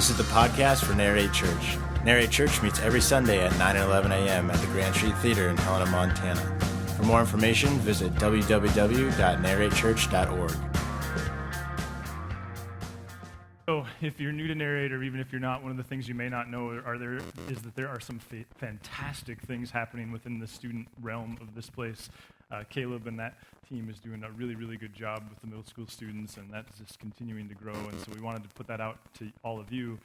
This is the podcast for Narrate Church. Narrate Church meets every Sunday at 9 and 11 a.m. at the Grand Street Theater in Helena, Montana. For more information, visit www.narratechurch.org. So if you're new to Narrate, or even if you're not, one of the things you may not know is that there are some fantastic things happening within the student realm of this place. Caleb and that team is doing a really, really good job with the middle school students, and that's just continuing to grow. And so we wanted to put that out to all of you.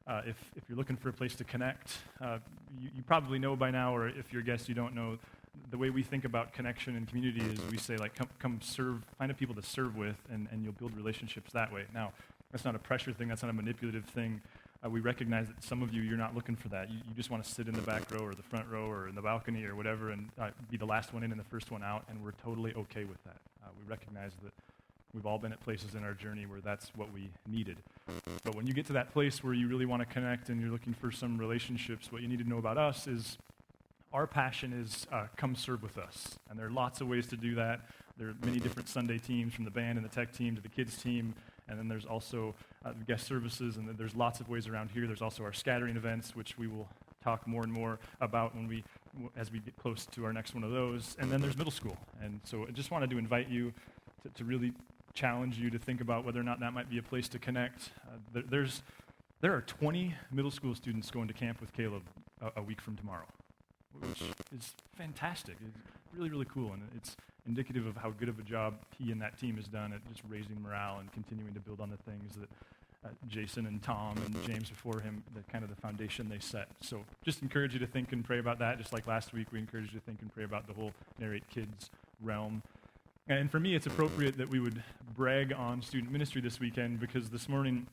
If you're looking for a place to connect, you probably know by now, or if you're a guest, you don't know, the way we think about connection and community is we say, like, come serve, find a people to serve with, and you'll build relationships that way. Now, that's not a pressure thing, that's not a manipulative thing. We recognize that some of you're not looking for that. You just want to sit in the back row or the front row or in the balcony or whatever and be the last one in and the first one out, and we're totally okay with that. We recognize that we've all been at places in our journey where that's what we needed. But when you get to that place where you really want to connect and you're looking for some relationships, what you need to know about us is our passion is come serve with us. And there are lots of ways to do that. There are many different Sunday teams, from the band and the tech team to the kids team. And then there's also guest services, and then there's lots of ways around here. There's also our scattering events, which we will talk more and more about as we get close to our next one of those. And then there's middle school. And so I just wanted to invite you to really challenge you to think about whether or not that might be a place to connect. There are 20 middle school students going to camp with Caleb a week from tomorrow, which is fantastic. It's really, really cool, and it's indicative of how good of a job he and that team has done at just raising morale and continuing to build on the things that Jason and Tom and James before him, the kind of the foundation they set. So just encourage you to think and pray about that. Just like last week, we encouraged you to think and pray about the whole Narrate Kids realm. And for me, it's appropriate that we would brag on student ministry this weekend, because this morning,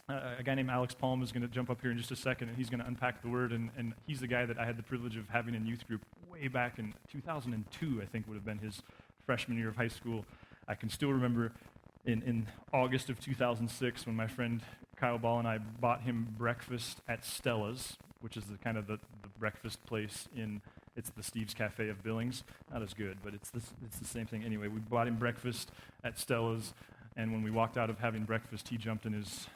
a guy named Alex Palm is going to jump up here in just a second, and he's going to unpack the word, and he's the guy that I had the privilege of having in youth group way back in 2002, I think would have been his freshman year of high school. I can still remember in August of 2006 when my friend Kyle Ball and I bought him breakfast at Stella's, which is the kind of the breakfast place it's the Steve's Cafe of Billings. Not as good, but it's the same thing. Anyway, we bought him breakfast at Stella's, and when we walked out of having breakfast, he jumped in his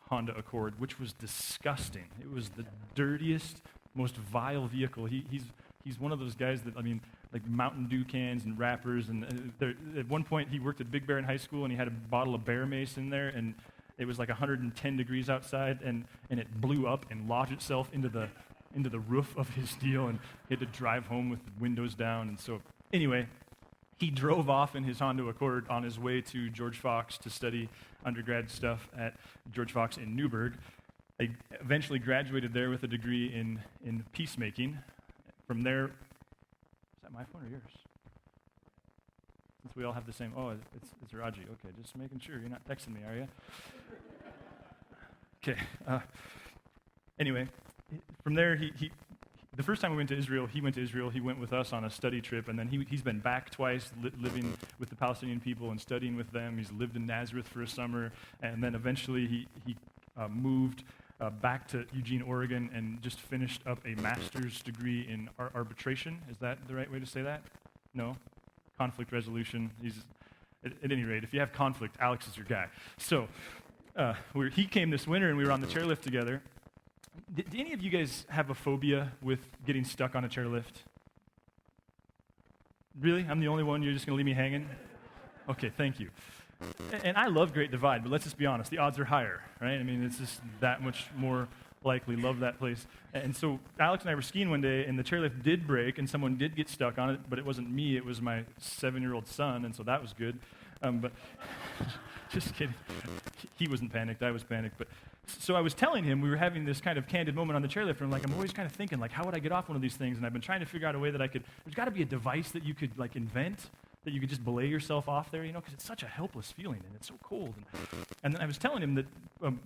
Honda Accord, which was disgusting. It was the dirtiest, most vile vehicle. He's one of those guys that, like Mountain Dew cans and wrappers, and at one point he worked at Big Bear in high school, and he had a bottle of Bear Mace in there, and it was like 110 degrees outside, and it blew up and lodged itself into the roof of his deal, and he had to drive home with the windows down. And so anyway, he drove off in his Honda Accord on his way to George Fox to study undergrad stuff at George Fox in Newburgh. I eventually graduated there with a degree in peacemaking. From there, is that my phone or yours? Since we all have the same, it's Raji. Okay, just making sure you're not texting me, are you? Okay. Anyway, from there, the first time we went to Israel, he went to Israel. He went with us on a study trip, and then he's been back twice, living with the Palestinian people and studying with them. He's lived in Nazareth for a summer, and then eventually he moved back to Eugene, Oregon, and just finished up a master's degree in arbitration. Is that the right way to say that? No? Conflict resolution. At any rate, if you have conflict, Alex is your guy. So he came this winter, and we were on the chairlift together. Do any of you guys have a phobia with getting stuck on a chairlift? Really? I'm the only one? You're just going to leave me hanging? Okay, thank you. And I love Great Divide, but let's just be honest, the odds are higher, right? It's just that much more likely. Love that place. And so Alex and I were skiing one day, and the chairlift did break, and someone did get stuck on it, but it wasn't me, it was my 7-year-old son, and so that was good. But just kidding. He wasn't panicked, I was panicked. But so I was telling him, we were having this kind of candid moment on the chairlift, and I'm always kind of thinking, how would I get off one of these things? And I've been trying to figure out a way that there's got to be a device that you could, invent, that you could just belay yourself off there, because it's such a helpless feeling, and it's so cold. And then I was telling him that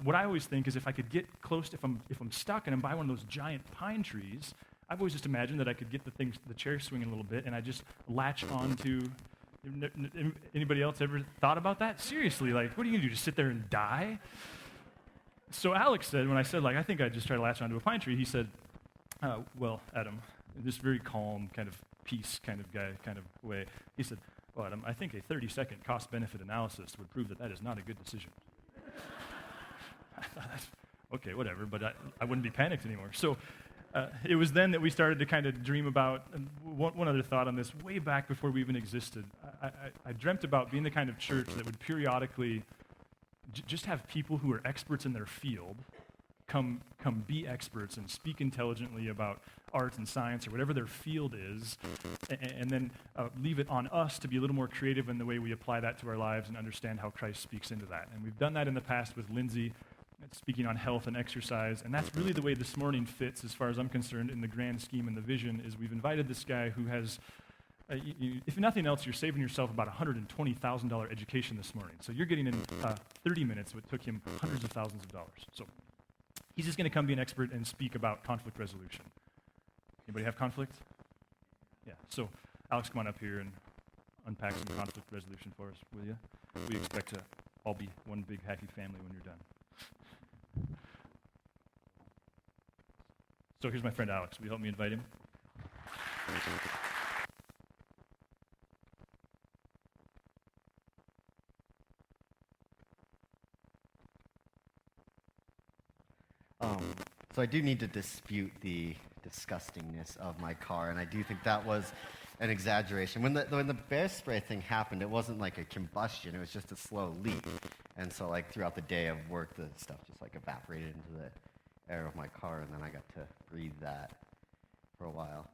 what I always think is if I could get close, if I'm stuck and I'm by one of those giant pine trees, I've always just imagined that I could get the chair swinging a little bit, and I just latch onto. Anybody else ever thought about that? Seriously, what are you going to do, just sit there and die? So Alex said, when I said, I think I'd just try to latch onto a pine tree, he said, well, Adam, this very calm kind of peace kind of guy kind of way, he said, well, Adam, I think a 30-second cost-benefit analysis would prove that is not a good decision. I thought okay, whatever, but I wouldn't be panicked anymore. So it was then that we started to kind of dream about, and one other thought on this, way back before we even existed. I dreamt about being the kind of church that would periodically just have people who are experts in their field come be experts and speak intelligently about art and science or whatever their field is, and then leave it on us to be a little more creative in the way we apply that to our lives and understand how Christ speaks into that. And we've done that in the past with Lindsay, speaking on health and exercise, and that's really the way this morning fits, as far as I'm concerned, in the grand scheme and the vision, is we've invited this guy who has, if nothing else, you're saving yourself about $120,000 education this morning. So you're getting in 30 minutes what took him hundreds of thousands of dollars. So he's just going to come be an expert and speak about conflict resolution. Anybody have conflict? Yeah. So Alex, come on up here and unpack some conflict resolution for us, will you? We expect to all be one big happy family when you're done. So here's my friend Alex. Will you help me invite him? So I do need to dispute the disgustingness of my car, and I do think that was an exaggeration. When the bear spray thing happened, it wasn't like a combustion, it was just a slow leak. And so like throughout the day of work, the stuff just like evaporated into the air of my car, and then I got to breathe that for a while.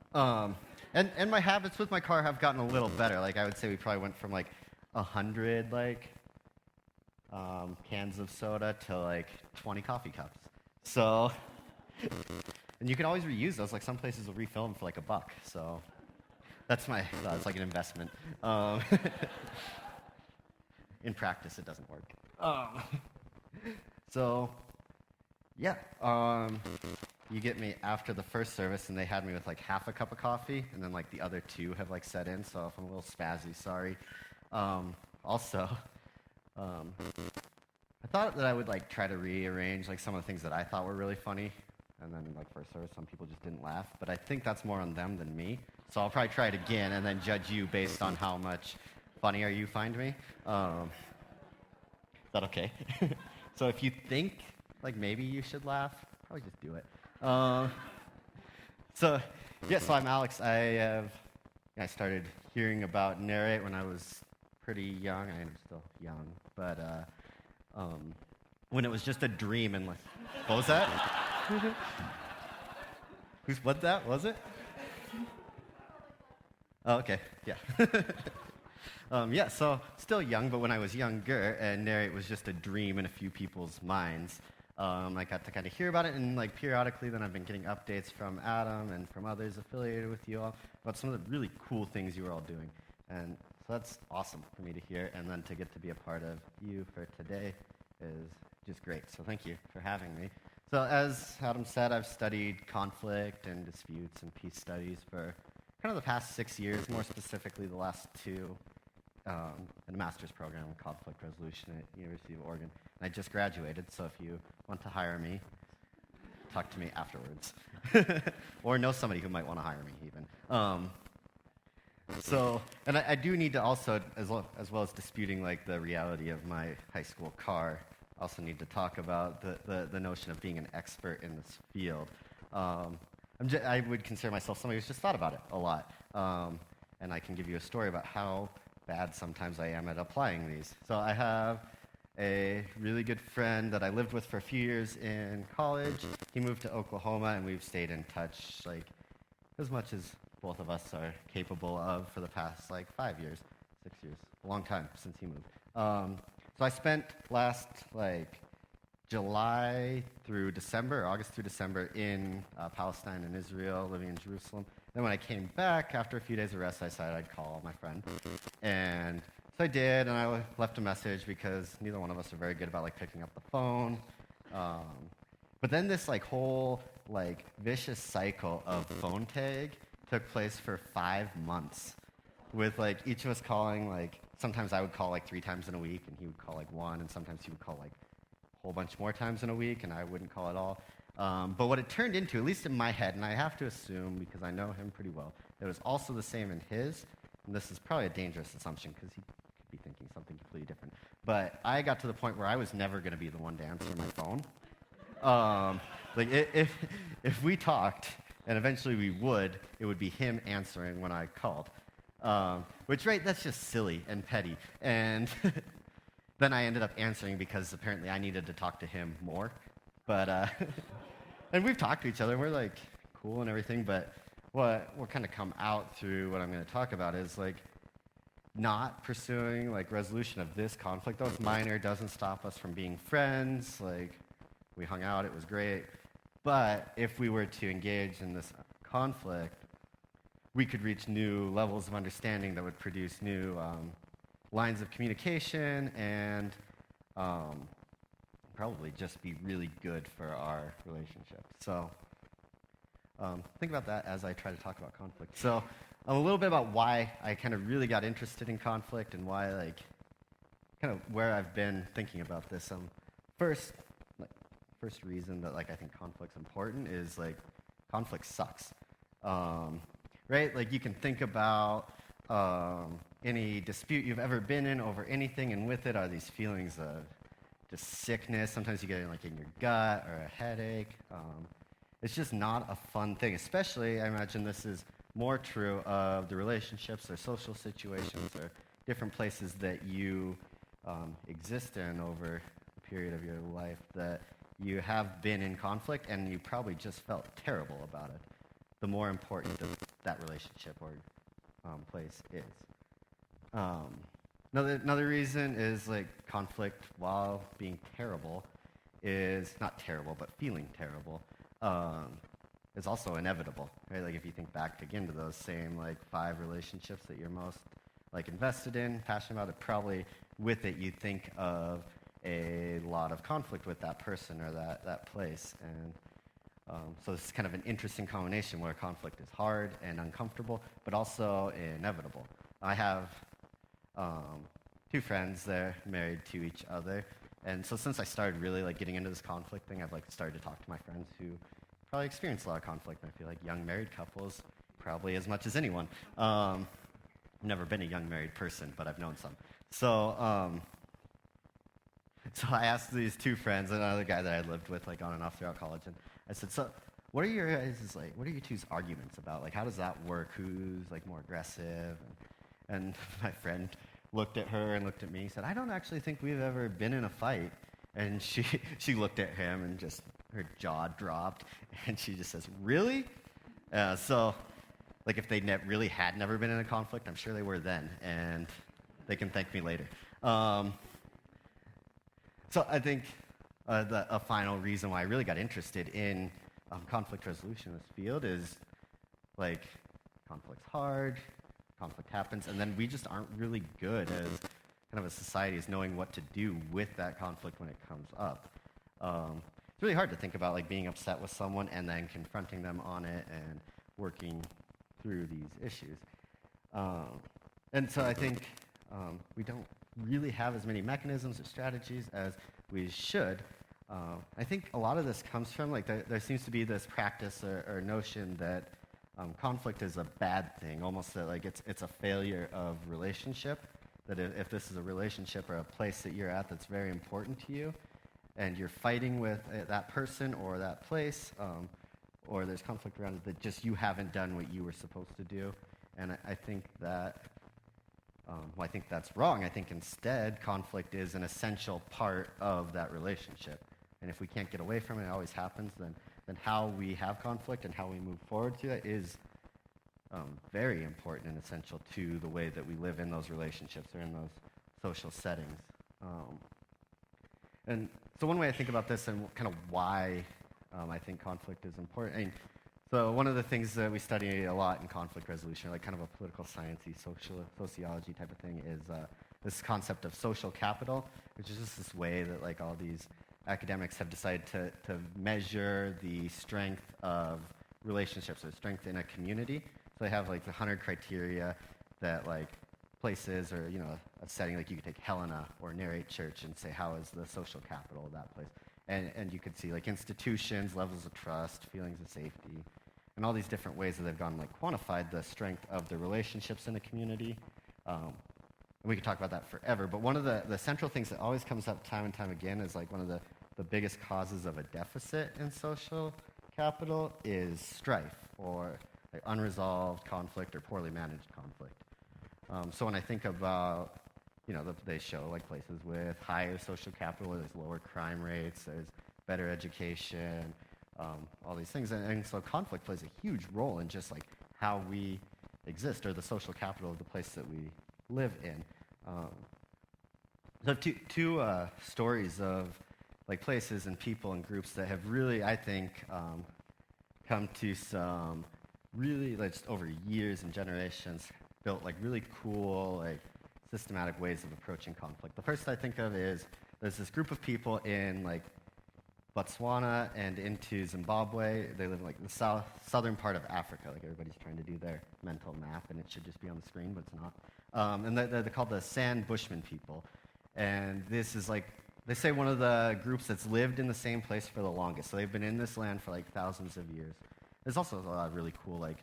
And my habits with my car have gotten a little better. Like I would say we probably went from like 100 cans of soda to like 20 coffee cups. So, and you can always reuse those. Like some places will refill them for like $1. So that's it's like an investment. In practice, it doesn't work. So, yeah. You get me after the first service, and they had me with like half a cup of coffee, and then like the other 2 have like set in. So if I'm a little spazzy, sorry. Also, I thought that I would like try to rearrange like some of the things that I thought were really funny, and then like first service, some people just didn't laugh. But I think that's more on them than me. So I'll probably try it again, and then judge you based on how much funnier you find me. Is that okay? So if you think like maybe you should laugh, probably just do it. So I'm Alex. I started hearing about Narrate when I was pretty young. I am still young, but when it was just a dream and like, what was that? What that was it? Oh, okay, yeah. So still young, but when I was younger, and Narrate was just a dream in a few people's minds. I got to kind of hear about it, and like periodically, then I've been getting updates from Adam and from others affiliated with you all about some of the really cool things you were all doing, and so that's awesome for me to hear, and then to get to be a part of you for today is just great. So thank you for having me. So as Adam said, I've studied conflict and disputes and peace studies for kind of the past 6 years, more specifically the last 2 in a master's program in conflict resolution at University of Oregon. And I just graduated, so if you want to hire me, talk to me afterwards. Or know somebody who might want to hire me even. And I do need to also, as well as disputing like the reality of my high school car, also need to talk about the notion of being an expert in this field. I would consider myself somebody who's just thought about it a lot. And I can give you a story about how bad sometimes I am at applying these. So I have a really good friend that I lived with for a few years in college. He moved to Oklahoma, and we've stayed in touch like as much as both of us are capable of for the past like 5 years, 6 years, a long time since he moved. So I spent last like July through December, August through December in Palestine and Israel, living in Jerusalem. Then when I came back, after a few days of rest, I decided I'd call my friend. And so I did, and I left a message because neither one of us are very good about like picking up the phone. But then this like whole like vicious cycle of phone tag took place for 5 months, with like each of us calling like, sometimes I would call like 3 times in a week, and he would call like 1, and sometimes he would call like a whole bunch more times in a week, and I wouldn't call at all. But what it turned into, at least in my head, and I have to assume because I know him pretty well, it was also the same in his, and this is probably a dangerous assumption because he could be thinking something completely different. But I got to the point where I was never going to be the one to answer my phone. Like if we talked, and eventually we would, it would be him answering when I called. Which, right, that's just silly and petty. And then I ended up answering because apparently I needed to talk to him more. But and we've talked to each other, and we're like cool and everything. But what will kind of come out through what I'm going to talk about is like not pursuing like resolution of this conflict. Though it's minor, doesn't stop us from being friends. Like we hung out, it was great. But if we were to engage in this conflict, we could reach new levels of understanding that would produce new lines of communication and probably just be really good for our relationship. So think about that as I try to talk about conflict. So a little bit about why I kind of really got interested in conflict and why, like, kind of where I've been thinking about this. First reason that like I think conflict's important is like conflict sucks. Right? Like you can think about any dispute you've ever been in over anything, and with it are these feelings of just sickness. Sometimes you get it like in your gut or a headache. It's just not a fun thing, especially I imagine this is more true of the relationships or social situations or different places that you exist in over a period of your life that you have been in conflict and you probably just felt terrible about it. The more important that relationship or place is. Another reason is like conflict, while being terrible, is not terrible, but feeling terrible, is also inevitable. Right? Like if you think back again to those same like 5 relationships that you're most like invested in, passionate about, it probably with it you think of a lot of conflict with that person or that place. And so it's kind of an interesting combination where conflict is hard and uncomfortable, but also inevitable. I have 2 friends. They're married to each other. And so since I started really like getting into this conflict thing, I've like started to talk to my friends who probably experience a lot of conflict. And I feel like young married couples probably as much as anyone. I've never been a young married person, but I've known some. So I asked these 2 friends and another guy that I lived with like on and off throughout college, and I said, so what are your two's arguments about? Like, how does that work? Who's like more aggressive? And my friend looked at her and looked at me and said, I don't actually think we've ever been in a fight. And she looked at him and just her jaw dropped, and she just says, really? So like if they really had never been in a conflict, I'm sure they were then, and they can thank me later. So I think a final reason why I really got interested in conflict resolution in this field is like conflict's hard, conflict happens, and then we just aren't really good as kind of a society as knowing what to do with that conflict when it comes up. It's really hard to think about like being upset with someone and then confronting them on it and working through these issues. And so I think we don't really have as many mechanisms or strategies as we should. I think a lot of this comes from like there seems to be this practice or notion that conflict is a bad thing, almost that like it's a failure of relationship. That if this is a relationship or a place that you're at that's very important to you, and you're fighting with that person or that place, or there's conflict around it, that just you haven't done what you were supposed to do. And I think that I think that's wrong. I think instead conflict is an essential part of that relationship. And if we can't get away from it, it always happens, then how we have conflict and how we move forward through it is very important and essential to the way that we live in those relationships or in those social settings. And so one way I think about this and kind of why I think conflict is important. So one of the things that we study a lot in conflict resolution, like kind of a political science-y, sociology type of thing, is this concept of social capital, which is just this way that like all these academics have decided to measure the strength of relationships or strength in a community. So they have like the 100 criteria that like places or, a setting, like you could take Helena or Narrate Church and say, how is the social capital of that place? And you could see like institutions, levels of trust, feelings of safety, and all these different ways that they've gone like quantified the strength of the relationships in the community. And we could talk about that forever, but one of the central things that always comes up time and time again is like one of the the biggest causes of a deficit in social capital is strife or like unresolved conflict or poorly managed conflict. So when I think about, they show like places with higher social capital, there's lower crime rates, there's better education, all these things. And so conflict plays a huge role in just like how we exist or the social capital of the place that we live in. So I have two stories of like places and people and groups that have really, I think, come to some really, like, just over years and generations, built like really cool, like systematic ways of approaching conflict. The first I think of is there's this group of people in like Botswana and into Zimbabwe. They live in like the southern part of Africa. Like everybody's trying to do their mental map, and it should just be on the screen, but it's not. And they're called the San Bushman people. And this is like, they say one of the groups that's lived in the same place for the longest. So they've been in this land for like thousands of years. There's also a lot of really cool, like,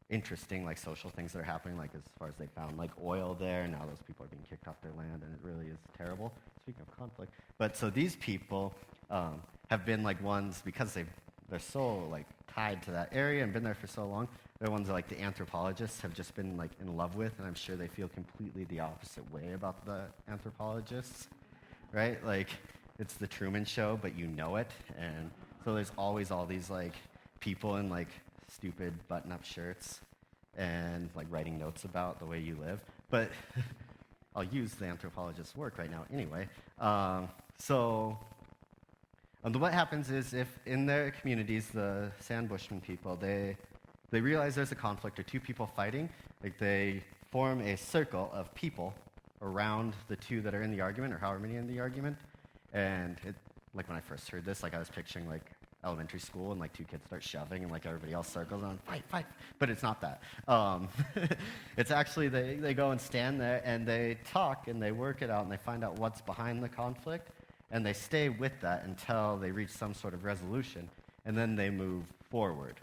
interesting, like, social things that are happening, like, as far as they found, like, oil there, and now those people are being kicked off their land, and it really is terrible, speaking of conflict. But so these people have been, like, ones, because they're so, like, tied to that area and been there for so long, they're ones that, like, the anthropologists have just been, like, in love with, and I'm sure they feel completely the opposite way about the anthropologists, right? Like, it's the Truman Show, but you know it, and so there's always all these, like, people in, like, stupid button-up shirts and, like, writing notes about the way you live. But I'll use the anthropologist's work right now anyway. What happens is if in their communities, the San Bushman people, they realize there's a conflict or two people fighting, like they form a circle of people around the two that are in the argument or however many in the argument. And it, like when I first heard this, like I was picturing like elementary school and like two kids start shoving and like everybody else circles on fight, but it's not that. It's actually they go and stand there and they talk and they work it out and they find out what's behind the conflict and they stay with that until they reach some sort of resolution and then they move forward.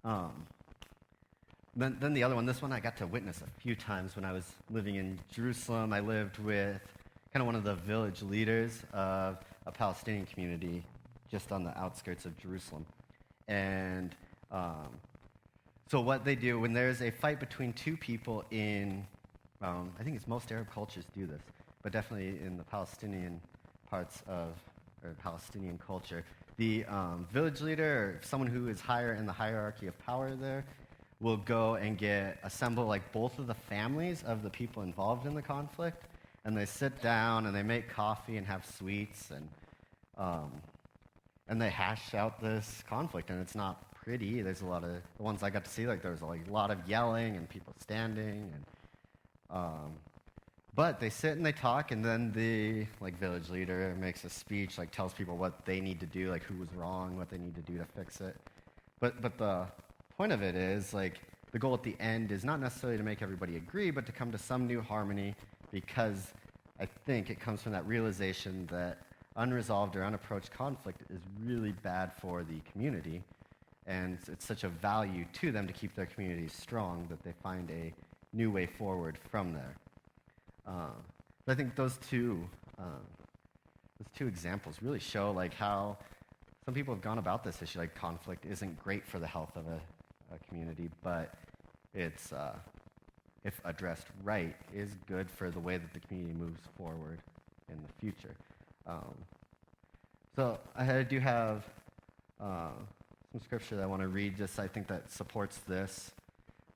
Then the other one, this one I got to witness a few times when I was living in Jerusalem. I lived with kind of one of the village leaders of a Palestinian community just on the outskirts of Jerusalem. And so what they do, when there's a fight between two people in, I think it's most Arab cultures do this, but definitely in the Palestinian parts of, or Palestinian culture, the village leader or someone who is higher in the hierarchy of power there will go and assemble like both of the families of the people involved in the conflict, and they sit down and they make coffee and have sweets and they hash out this conflict, and it's not pretty. There's a lot of the ones I got to see, like there was a lot of yelling and people standing, and but they sit and they talk, and then the like village leader makes a speech, like tells people what they need to do, like who was wrong, what they need to do to fix it. But the point of it is, like, the goal at the end is not necessarily to make everybody agree, but to come to some new harmony, because I think it comes from that realization that unresolved or unapproached conflict is really bad for the community, and it's such a value to them to keep their communities strong that they find a new way forward from there. I think those two examples really show like how some people have gone about this issue. Like conflict isn't great for the health of a community, but it's, if addressed right, is good for the way that the community moves forward in the future. So I do have some scripture that I want to read, just I think that supports this.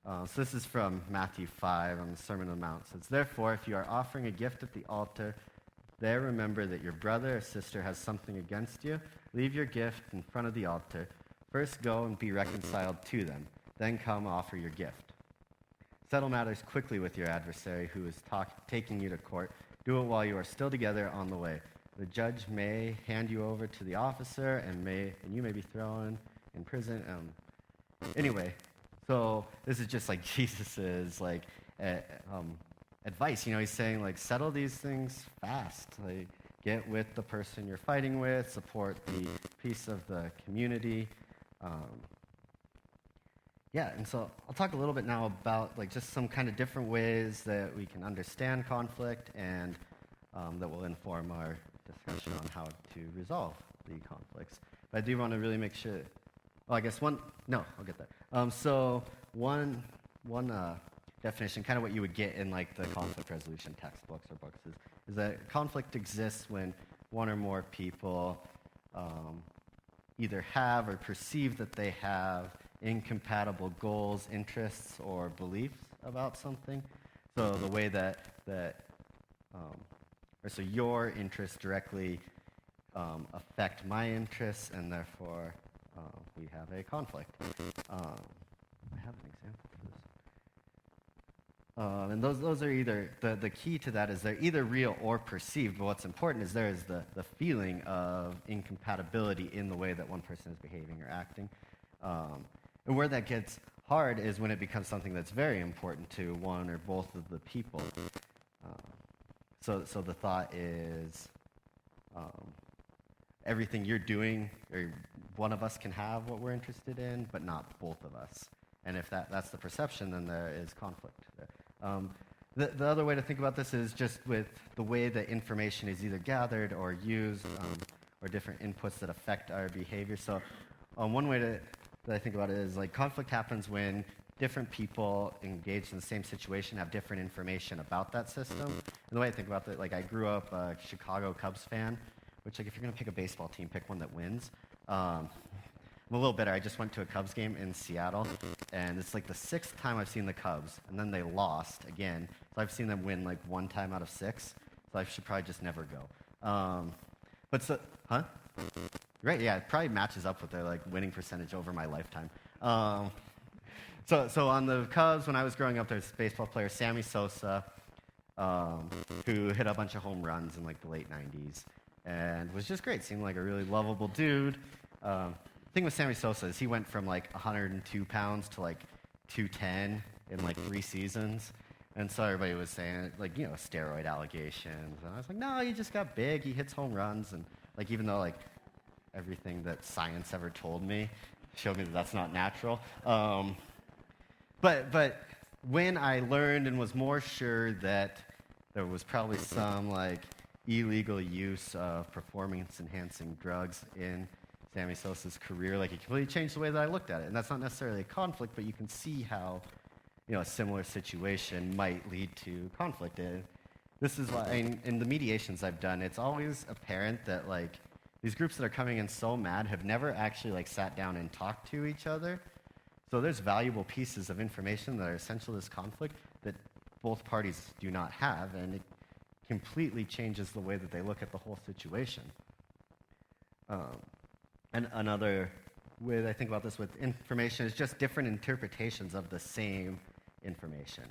So this is from Matthew 5 on the Sermon on the Mount. It says, "Therefore, if you are offering a gift at the altar, there remember that your brother or sister has something against you. Leave your gift in front of the altar. First go and be reconciled to them. Then come offer your gift. Settle matters quickly with your adversary who is taking you to court. Do it while you are still together on the way. The judge may hand you over to the officer, and you may be thrown in prison." Anyway, so this is just like Jesus's like advice. He's saying like settle these things fast. Like get with the person you're fighting with. Support the peace of the community. And so I'll talk a little bit now about like just some kind of different ways that we can understand conflict and that will inform our discussion on how to resolve the conflicts. But I do want to really make sure. Well, I guess I'll get there. So one definition, kind of what you would get in like the conflict resolution textbooks or books, is that conflict exists when one or more people either have or perceive that they have incompatible goals, interests, or beliefs about something. So the way so your interests directly affect my interests, and therefore we have a conflict. I have an example for this. And those are either, the key to that is they're either real or perceived, but what's important is there is the feeling of incompatibility in the way that one person is behaving or acting. And where that gets hard is when it becomes something that's very important to one or both of the people. So the thought is everything you're doing, or one of us can have what we're interested in, but not both of us. And if that's the perception, then there is conflict there. The other way to think about this is just with the way that information is either gathered or used, or different inputs that affect our behavior. So one way that I think about it is like conflict happens when different people engaged in the same situation have different information about that system. And the way I think about that, like I grew up a Chicago Cubs fan, which like if you're going to pick a baseball team, pick one that wins. I'm a little bitter. I just went to a Cubs game in Seattle, and it's like the 6th time I've seen the Cubs, and then they lost again. So I've seen them win like 1 time out of 6, so I should probably just never go. Right, yeah, it probably matches up with their like winning percentage over my lifetime. So on the Cubs, when I was growing up, there's this baseball player, Sammy Sosa, who hit a bunch of home runs in like the late 90s, and was just great. Seemed like a really lovable dude. The thing with Sammy Sosa is he went from like 102 pounds to like 210 in like 3 seasons. And so everybody was saying, like, you know, steroid allegations. And I was like, no, he just got big. He hits home runs. And like, even though like everything that science ever told me showed me that that's not natural. But when I learned and was more sure that there was probably some like illegal use of performance-enhancing drugs in Sammy Sosa's career, like it completely changed the way that I looked at it. And that's not necessarily a conflict, but you can see how, you know, a similar situation might lead to conflict. And this is why, in the mediations I've done, it's always apparent that like these groups that are coming in so mad have never actually like sat down and talked to each other. So there's valuable pieces of information that are essential to this conflict that both parties do not have, and it completely changes the way that they look at the whole situation. And another way that I think about this with information is just different interpretations of the same information,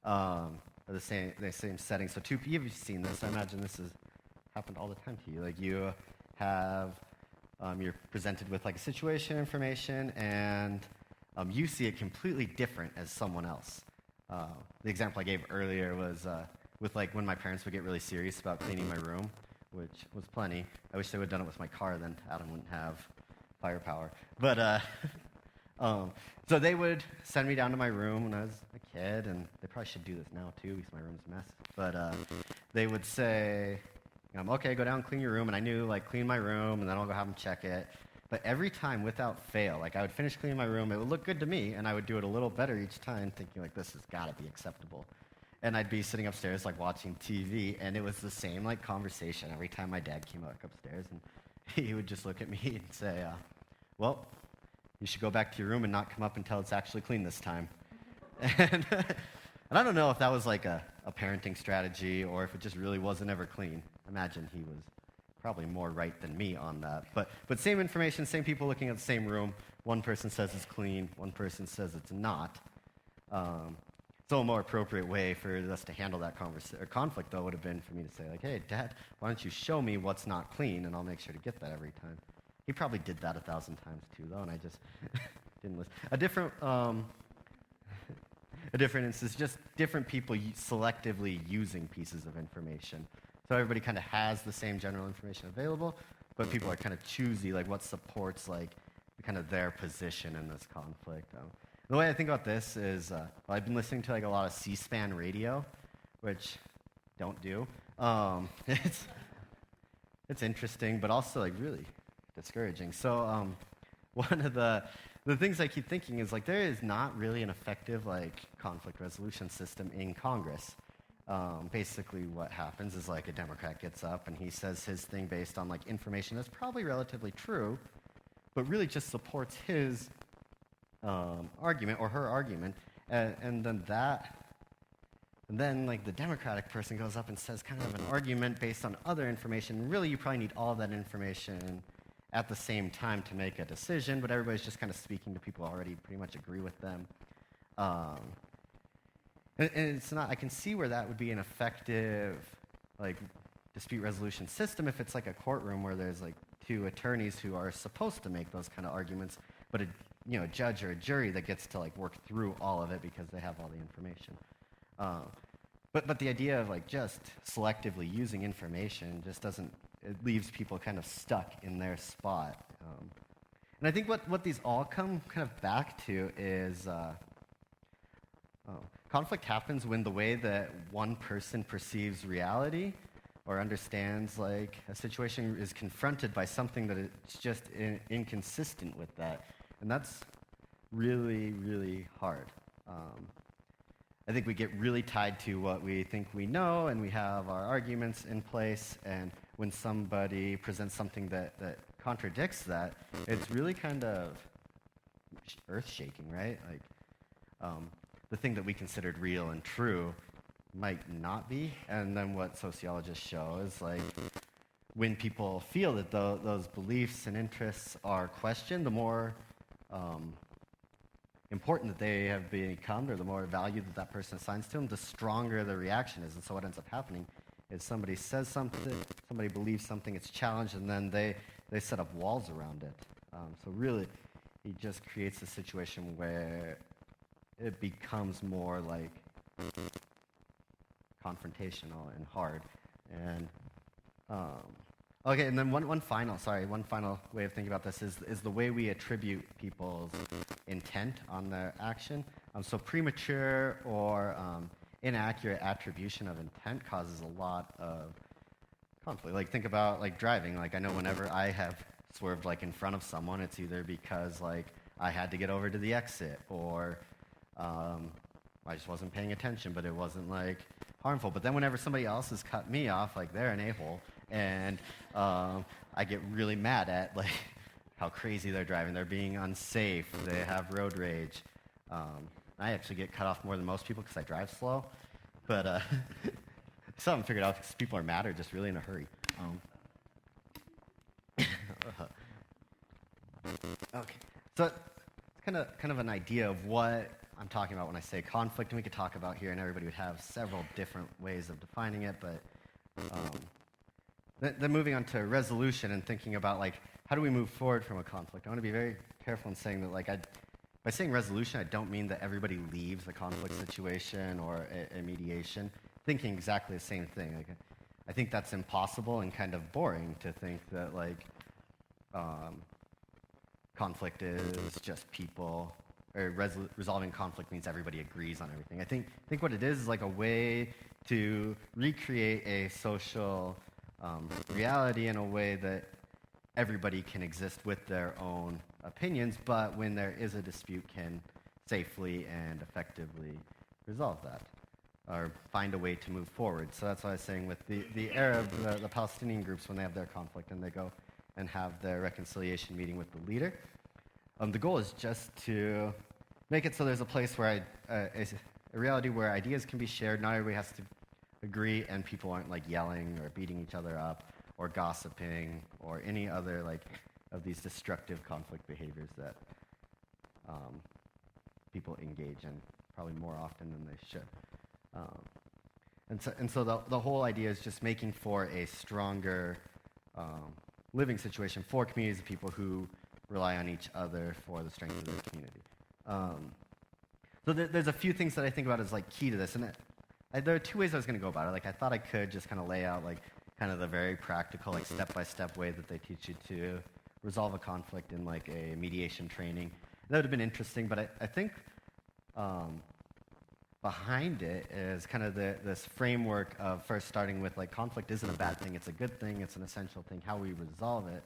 or the same setting. So you've seen this. I imagine this has happened all the time to you. Like you have, you're presented with like a situation information, and you see it completely different as someone else. The example I gave earlier was with like when my parents would get really serious about cleaning my room, which was plenty. I wish they would have done it with my car, then Adam wouldn't have firepower. But so they would send me down to my room when I was a kid, and they probably should do this now too because my room's a mess. But they would say, okay, go down and clean your room, and I knew like clean my room, and then I'll go have them check it. But every time, without fail, like I would finish cleaning my room, it would look good to me, and I would do it a little better each time, thinking like this has got to be acceptable. And I'd be sitting upstairs like watching TV, and it was the same like conversation every time my dad came back upstairs, and he would just look at me and say, well, you should go back to your room and not come up until it's actually clean this time. And I don't know if that was like a parenting strategy or if it just really wasn't ever clean. Imagine he was probably more right than me on that. But same information, same people looking at the same room. One person says it's clean, one person says it's not. So a more appropriate way for us to handle that conflict, though, would have been for me to say, like, hey, Dad, why don't you show me what's not clean, and I'll make sure to get that every time. He probably did that 1,000 times, too, though, and I just didn't listen. A different instance, just different people selectively using pieces of information. So everybody kind of has the same general information available, but people are kind of choosy, like what supports like kind of their position in this conflict. The way I think about this is, I've been listening to like a lot of C-SPAN radio, which don't do. It's interesting, but also like really discouraging. So one of the things I keep thinking is like there is not really an effective like conflict resolution system in Congress. Basically, what happens is like a Democrat gets up and he says his thing based on like information that's probably relatively true, but really just supports his argument or her argument, and then like the Democratic person goes up and says kind of an argument based on other information. Really, you probably need all that information at the same time to make a decision, but everybody's just kind of speaking to people who already pretty much agree with them. And it's not, I can see where that would be an effective like dispute resolution system if it's like a courtroom where there's like two attorneys who are supposed to make those kind of arguments, but a judge or a jury that gets to like work through all of it because they have all the information. But the idea of like just selectively using information just doesn't, it leaves people kind of stuck in their spot. And I think what these all come kind of back to is conflict happens when the way that one person perceives reality or understands like a situation is confronted by something that is just inconsistent with that. And that's really, really hard. I think we get really tied to what we think we know, and we have our arguments in place, and when somebody presents something that contradicts that, it's really kind of earth-shaking, right? Like, the thing that we considered real and true might not be, and then what sociologists show is like, when people feel that those beliefs and interests are questioned, the more important that they have become, or the more value that person assigns to them, the stronger the reaction is. And so what ends up happening is somebody says something, somebody believes something, it's challenged, and then they set up walls around it. So really, it just creates a situation where it becomes more like confrontational and hard. And okay, and then one final way of thinking about this is the way we attribute people's intent on their action. So premature or inaccurate attribution of intent causes a lot of conflict. Like think about like driving. Like I know whenever I have swerved like in front of someone, it's either because like I had to get over to the exit, or I just wasn't paying attention, but it wasn't like harmful. But then whenever somebody else has cut me off, like they're an a-hole, and I get really mad at like how crazy they're driving. They're being unsafe. They have road rage. I actually get cut off more than most people because I drive slow. But I still haven't figured out if people are mad or just really in a hurry. Okay, so it's kind of an idea of what I'm talking about when I say conflict, and we could talk about here, and everybody would have several different ways of defining it, but then moving on to resolution and thinking about like how do we move forward from a conflict. I want to be very careful in saying that like by saying resolution, I don't mean that everybody leaves a conflict situation or a mediation thinking exactly the same thing. Like, I think that's impossible and kind of boring to think that like conflict is just people, or resolving conflict means everybody agrees on everything. I think what it is like a way to recreate a social reality in a way that everybody can exist with their own opinions, but when there is a dispute, can safely and effectively resolve that, or find a way to move forward. So that's what I was saying with the Arab, the Palestinian groups, when they have their conflict and they go and have their reconciliation meeting with the leader. The goal is just to make it so there's a place where a reality where ideas can be shared. Not everybody has to agree, and people aren't like yelling or beating each other up or gossiping or any other like of these destructive conflict behaviors that people engage in probably more often than they should. And so the whole idea is just making for a stronger living situation for communities of people who rely on each other for the strength of their community. So there's a few things that I think about as like key to this, and there are two ways I was going to go about it. Like I thought I could just kind of lay out like kind of the very practical, like step-by-step way that they teach you to resolve a conflict in like a mediation training. That would have been interesting, but I think behind it is kind of this framework of first starting with like conflict isn't a bad thing, it's a good thing, it's an essential thing. How we resolve it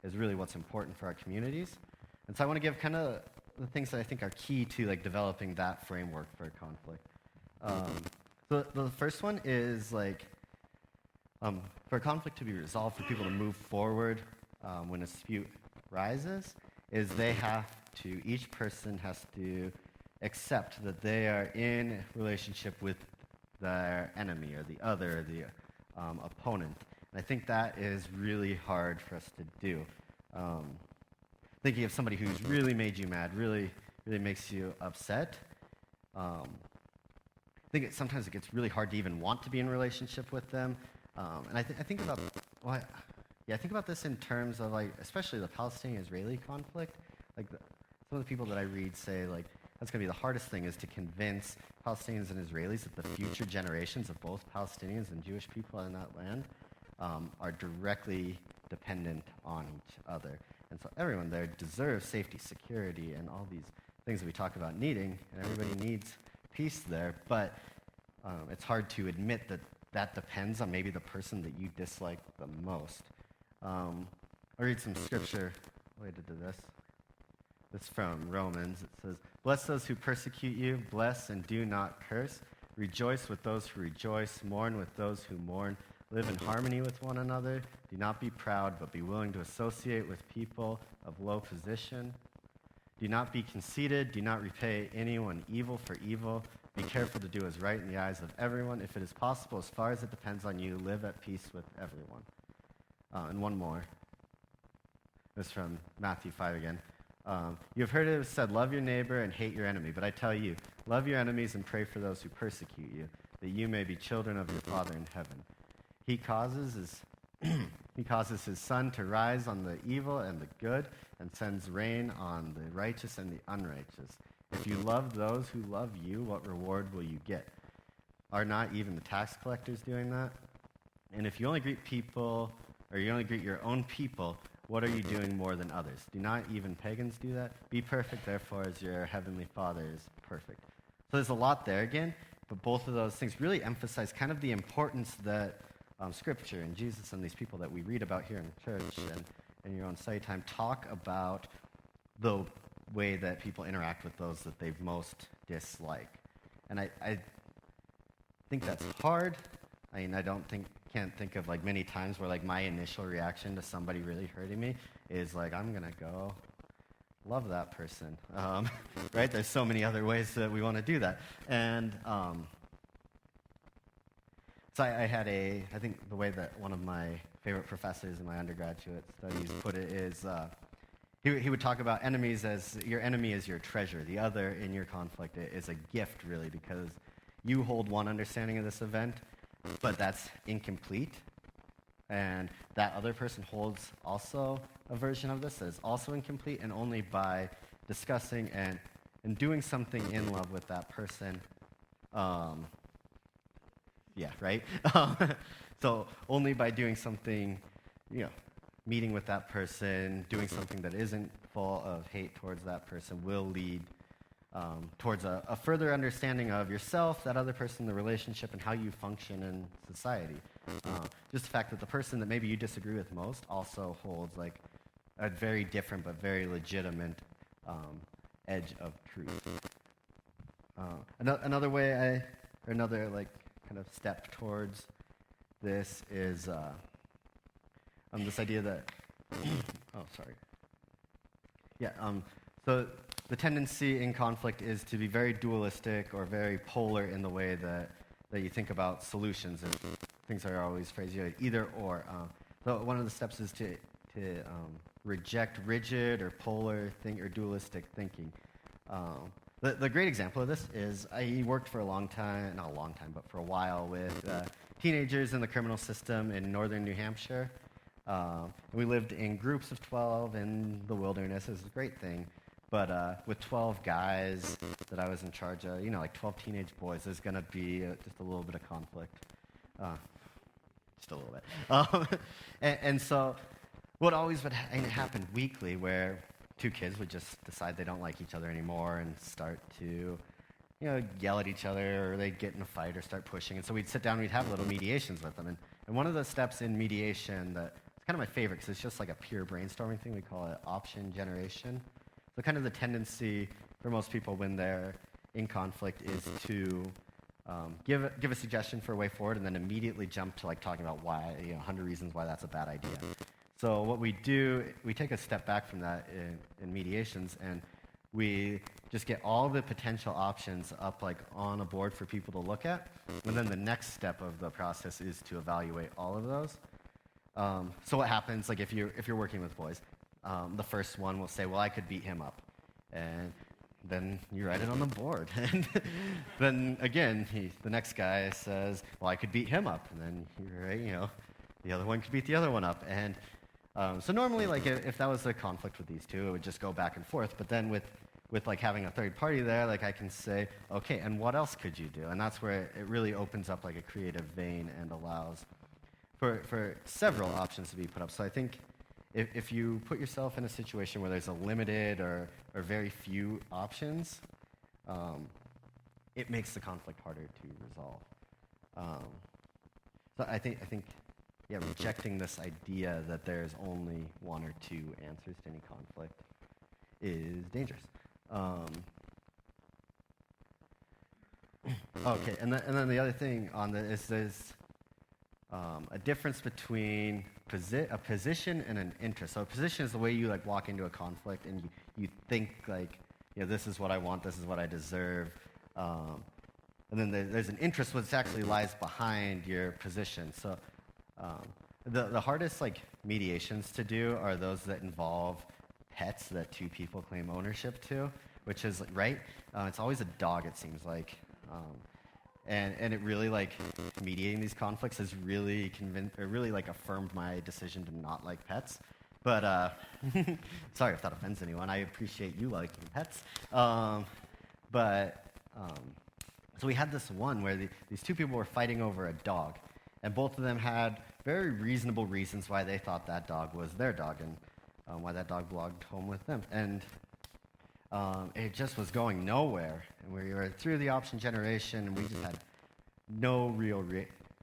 is really what's important for our communities. And so I want to give kind of the things that I think are key to like developing that framework for conflict. So the first one is like for conflict to be resolved, for people to move forward when a dispute rises, is each person has to accept that they are in relationship with their enemy or the other, or the opponent. And I think that is really hard for us to do. Thinking of somebody who's really made you mad, really makes you upset. I think sometimes it gets really hard to even want to be in a relationship with them. And I think about, I think about this in terms of like, especially the Palestinian-Israeli conflict. Like some of the people that I read say like, that's going to be the hardest thing, is to convince Palestinians and Israelis that the future generations of both Palestinians and Jewish people in that land are directly dependent on each other. And so everyone there deserves safety, security, and all these things that we talk about needing, and everybody needs peace there. But it's hard to admit that depends on maybe the person that you dislike the most. I'll read some scripture related to this. It's from Romans. It says, "Bless those who persecute you, bless and do not curse. Rejoice with those who rejoice, mourn with those who mourn. Live in harmony with one another. Do not be proud, but be willing to associate with people of low position. Do not be conceited. Do not repay anyone evil for evil. Be careful to do what is right in the eyes of everyone. If it is possible, as far as it depends on you, live at peace with everyone." And one more. This is from Matthew 5 again. "You have heard it said, love your neighbor and hate your enemy. But I tell you, love your enemies and pray for those who persecute you, that you may be children of your Father in heaven. He causes his sun to rise on the evil and the good, and sends rain on the righteous and the unrighteous. If you love those who love you, what reward will you get? Are not even the tax collectors doing that? And if you only greet your own people, what are you doing more than others? Do not even pagans do that? Be perfect, therefore, as your heavenly Father is perfect." So there's a lot there again, but both of those things really emphasize kind of the importance that Scripture and Jesus and these people that we read about here in church and in your own study time talk about the way that people interact with those that they most dislike. And I think that's hard. I mean, can't think of like many times where like my initial reaction to somebody really hurting me is like, I'm gonna go love that person, right? There's so many other ways that we want to do that. And so I had I think the way that one of my favorite professors in my undergraduate studies put it is, he would talk about enemies as, your enemy is your treasure. The other in your conflict is a gift, really, because you hold one understanding of this event, but that's incomplete. And that other person holds also a version of this that is also incomplete, and only by discussing and doing something in love with that person, so only by doing something, meeting with that person, doing something that isn't full of hate towards that person will lead towards a further understanding of yourself, that other person, the relationship, and how you function in society. Just the fact that the person that maybe you disagree with most also holds like a very different but very legitimate edge of truth. Another way another like kind of step towards this is this idea that so the tendency in conflict is to be very dualistic or very polar in the way that you think about solutions, and things are always phrased either or. So one of the steps is to reject rigid or polar or dualistic thinking. The great example of this is I worked for not a long time, but for a while with teenagers in the criminal system in northern New Hampshire. We lived in groups of 12 in the wilderness. It was a great thing. But with 12 guys that I was in charge of, like 12 teenage boys, there's going to be just a little bit of conflict. Just a little bit. And so what always would happen weekly where two kids would just decide they don't like each other anymore and start to, yell at each other, or they'd get in a fight or start pushing. And so we'd sit down and we'd have little mediations with them. And one of the steps in mediation that it's kind of my favorite because it's just like a pure brainstorming thing, we call it option generation. So kind of the tendency for most people when they're in conflict is to give a suggestion for a way forward and then immediately jump to like talking about why, 100 reasons why that's a bad idea. So what we do, we take a step back from that in mediations, and we just get all the potential options up like on a board for people to look at, and then the next step of the process is to evaluate all of those. So what happens, like if you're working with boys, the first one will say, well, I could beat him up, and then you write it on the board. And then again, the next guy says, well, I could beat him up, and then you write, the other one could beat the other one up. And so normally, like if that was a conflict with these two, it would just go back and forth. But then with like having a third party there, like I can say, okay, and what else could you do? And that's where it really opens up like a creative vein and allows for several options to be put up. So I think if you put yourself in a situation where there's a limited or very few options, it makes the conflict harder to resolve. So I think rejecting this idea that there's only one or two answers to any conflict is dangerous. Okay, and then the other thing on this is there's a difference between a position and an interest. So a position is the way you like walk into a conflict and you think like, this is what I want, this is what I deserve. And then there's an interest which actually lies behind your position. So the hardest like mediations to do are those that involve pets that two people claim ownership to, which is right. It's always a dog, it seems like. And it really like mediating these conflicts has really like affirmed my decision to not like pets. But sorry if that offends anyone. I appreciate you liking pets. So we had this one where these two people were fighting over a dog, and both of them had very reasonable reasons why they thought that dog was their dog and why that dog belonged home with them. And it just was going nowhere. And we were through the option generation, and we just had no real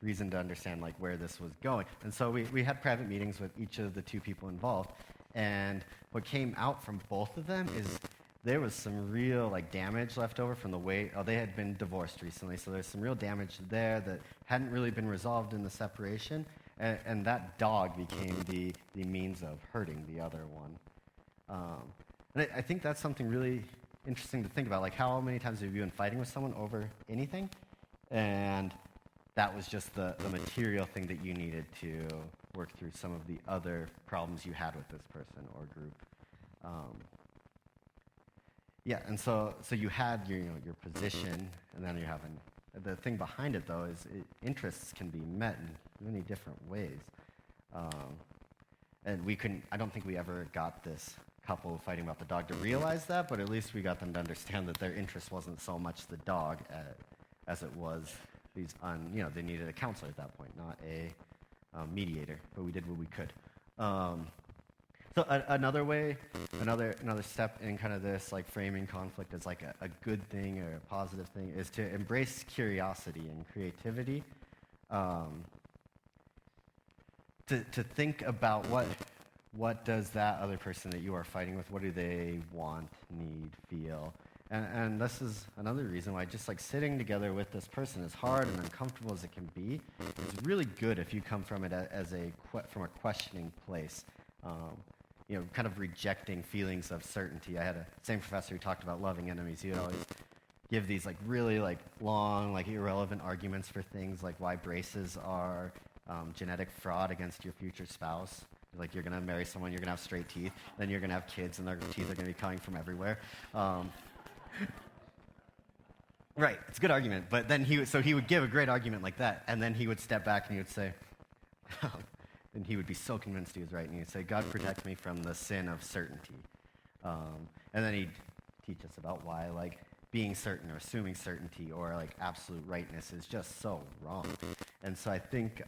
reason to understand like where this was going. And so we had private meetings with each of the two people involved. And what came out from both of them is there was some real like damage left over from the way they had been divorced recently. So there's some real damage there that hadn't really been resolved in the separation. And that dog became the means of hurting the other one. And I think that's something really interesting to think about. Like, how many times have you been fighting with someone over anything? And that was just the material thing that you needed to work through some of the other problems you had with this person or group. And so you had your position, and then you have the thing behind it, though, is interests can be met in many different ways. And I don't think we ever got this couple fighting about the dog to realize that, but at least we got them to understand that their interest wasn't so much the dog as it was they needed a counselor at that point, not a mediator, but we did what we could. So another step in kind of this like framing conflict as like a good thing or a positive thing is to embrace curiosity and creativity. To think about what does that other person that you are fighting with, what do they want, need, feel? And this is another reason why just like sitting together with this person, as hard and uncomfortable as it can be, it's really good if you come from it from a questioning place. Kind of rejecting feelings of certainty. I had a same professor who talked about loving enemies. He would always give these like really like long, like irrelevant arguments for things like why braces are genetic fraud against your future spouse. Like, you're going to marry someone, you're going to have straight teeth, then you're going to have kids, and their teeth are going to be coming from everywhere. Right, it's a good argument. But then he would give a great argument like that, and then he would step back and he would say, and he would be so convinced he was right, and he'd say, God protect me from the sin of certainty. And then he'd teach us about why, like, being certain or assuming certainty or, like, absolute rightness is just so wrong. And so I think,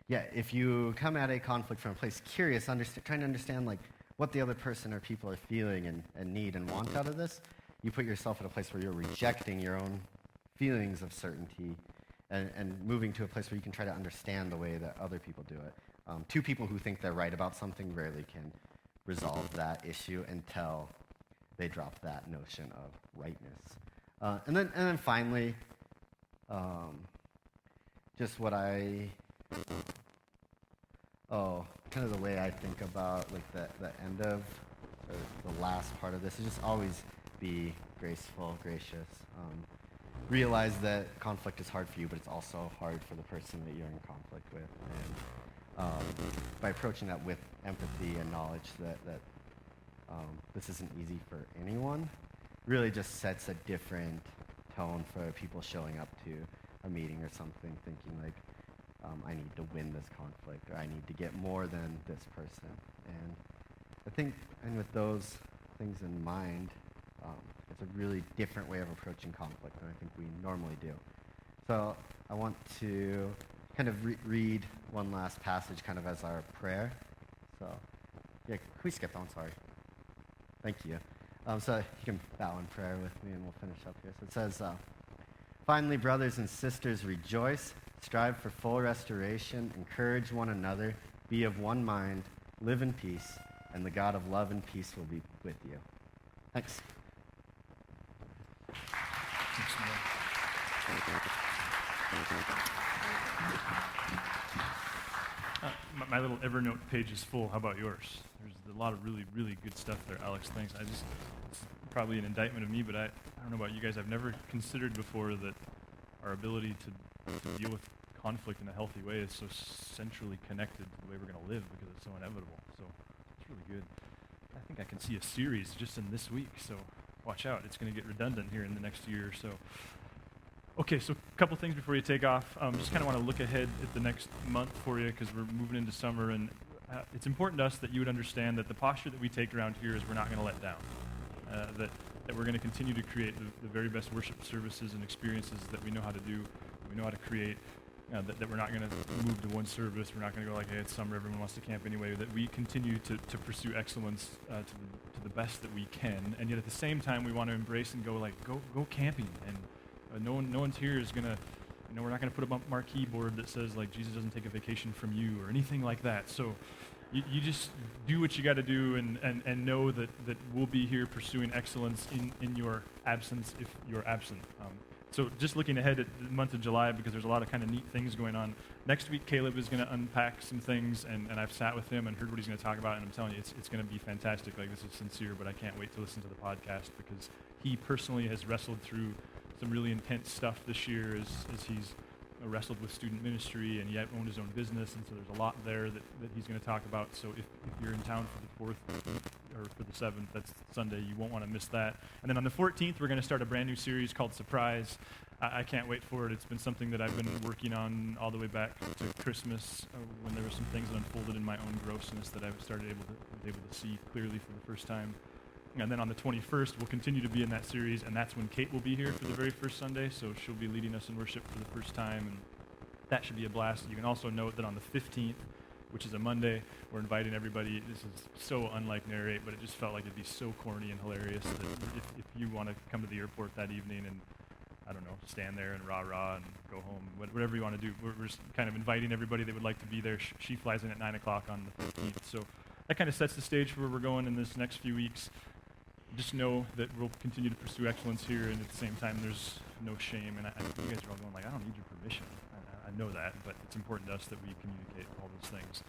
if you come at a conflict from a place curious, trying to understand, like, what the other person or people are feeling and need and want out of this, you put yourself in a place where you're rejecting your own feelings of certainty and moving to a place where you can try to understand the way that other people do it. Two people who think they're right about something rarely can resolve that issue until they drop that notion of rightness. And then finally, just what kind of the way I think about like the end of, or the last part of this is just always be graceful, gracious. Realize that conflict is hard for you, but it's also hard for the person that you're in conflict with. And by approaching that with empathy and knowledge that this isn't easy for anyone, really just sets a different tone for people showing up to a meeting or something thinking like, I need to win this conflict, or I need to get more than this person. And I think, and with those things in mind, it's a really different way of approaching conflict than I think we normally do. So I want to kind of read one last passage kind of as our prayer. So, yeah, can we skip that one? Sorry. Thank you. So you can bow in prayer with me and we'll finish up here. So it says, finally, brothers and sisters, rejoice, strive for full restoration, encourage one another, be of one mind, live in peace, and the God of love and peace will be with you. Thanks. Thanks, Noah. My little Evernote page is full. How about yours? There's a lot of really, really good stuff there, Alex. Thanks. It's probably an indictment of me, but I don't know about you guys. I've never considered before that our ability to deal with conflict in a healthy way is so centrally connected to the way we're going to live because it's so inevitable. So it's really good. I think I can see a series just in this week, so watch out. It's going to get redundant here in the next year or so. Okay, so a couple things before you take off. Just kind of want to look ahead at the next month for you because we're moving into summer, and it's important to us that you would understand that the posture that we take around here is we're not going to let down. That we're going to continue to create the very best worship services and experiences that we know how to do, we know how to create, that we're not going to move to one service, we're not going to go like, hey, it's summer, everyone wants to camp anyway, that we continue to pursue excellence to the best that we can, and yet at the same time we want to embrace and go camping, and no one's here is going to, we're not going to put up a marquee board that says like Jesus doesn't take a vacation from you or anything like that. So you just do what you got to do and know that we'll be here pursuing excellence in your absence if you're absent. So just looking ahead at the month of July, because there's a lot of kind of neat things going on. Next week, Caleb is going to unpack some things, and I've sat with him and heard what he's going to talk about, and I'm telling you, it's going to be fantastic. Like, this is sincere, but I can't wait to listen to the podcast because he personally has wrestled through some really intense stuff this year as he's wrestled with student ministry, and he owned his own business, and so there's a lot there that he's going to talk about. So if you're in town for the 4th or for the 7th, that's Sunday, you won't want to miss that. And then on the 14th, we're going to start a brand new series called Surprise. I can't wait for it. It's been something that I've been working on all the way back to Christmas when there were some things that unfolded in my own grossness that I was able to see clearly for the first time. And then on the 21st, we'll continue to be in that series, and that's when Kate will be here for the very first Sunday, so she'll be leading us in worship for the first time, and that should be a blast. You can also note that on the 15th, which is a Monday, we're inviting everybody. This is so unlike Narrate, but it just felt like it'd be so corny and hilarious that if you want to come to the airport that evening and, I don't know, stand there and rah-rah and go home, whatever you want to do, we're just kind of inviting everybody that would like to be there. She flies in at 9 o'clock on the 15th, so that kind of sets the stage for where we're going in this next few weeks. Just know that we'll continue to pursue excellence here, and at the same time, there's no shame. And you guys are all going like, I don't need your permission. I know that, but it's important to us that we communicate all those things.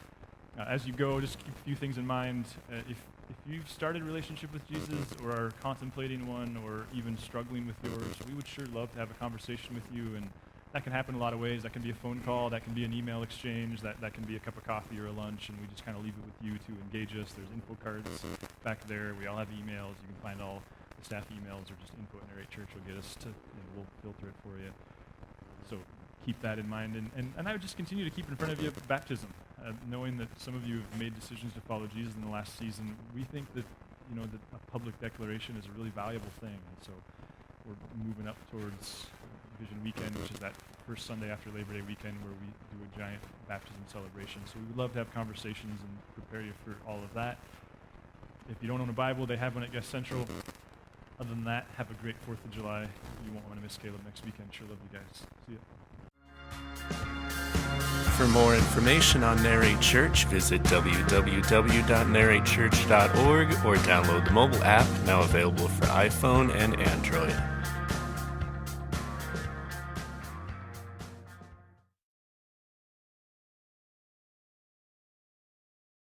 As you go, just keep a few things in mind. If you've started a relationship with Jesus or are contemplating one or even struggling with yours, we would sure love to have a conversation with you, and that can happen a lot of ways. That can be a phone call, that can be an email exchange, that can be a cup of coffee or a lunch, and we just kind of leave it with you to engage us. There's info cards back there. We all have emails. You can find all the staff emails or just info at Narrate Church will get us to, we'll filter it for you. So keep that in mind. And I would just continue to keep in front of you baptism, knowing that some of you have made decisions to follow Jesus in the last season. We think that, that a public declaration is a really valuable thing. And so we're moving up towards Vision Weekend, which is that first Sunday after Labor Day weekend where we do a giant baptism celebration. So we would love to have conversations and prepare you for all of that. If you don't own a Bible, they have one at Guest Central. Other than that, have a great 4th of July. You won't want to miss Caleb next weekend. Sure love you guys. See ya. For more information on Narrate Church, visit www.narratechurch.org or download the mobile app, now available for iPhone and Android.